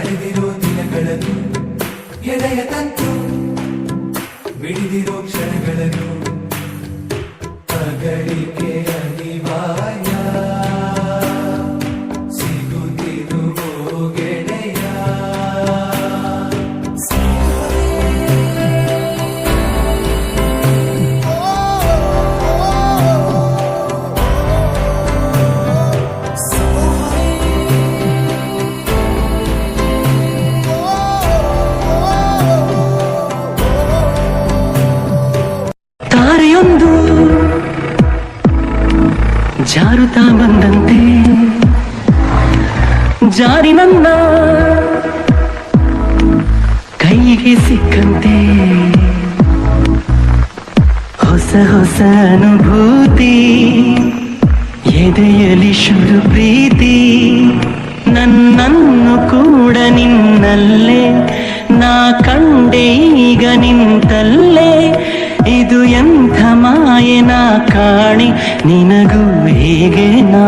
ಕಳೆದಿರೋ ದಿನಗಳನ್ನು ಎದೆಯ ತಂತು ಬಿಡಿದಿರೋ ಕ್ಷಣಗಳನ್ನು ಅಗಳಿಕೆ ಅನಿವಾರ್ಯ ಸಿಗುತ್ತಿರುವೋ ಗೆಳೆಯ ತಾರೆಯೊಂದು ಜಾರುತ್ತಾ ಬಂದಂತೆ ಜಾರಿ ನನ್ನ ಕೈಗೆ ಸಿಕ್ಕಂತೆ ಹೊಸ ಹೊಸ ಅನುಭೂತಿ ಎದೆಯಲಿ ಶುರು ಪ್ರೀತಿ ನನ್ನನ್ನು ಕೂಡ ನಿನ್ನಲ್ಲೇ ನಾ ಕಂಡೆ ಈಗ ನಿಂತಲ್ಲೇ ಇದು ಎಂಥ ಮಾಯನ ಕಾಣಿ ನಿನಗೂ ಹೇಗೆ ನಾ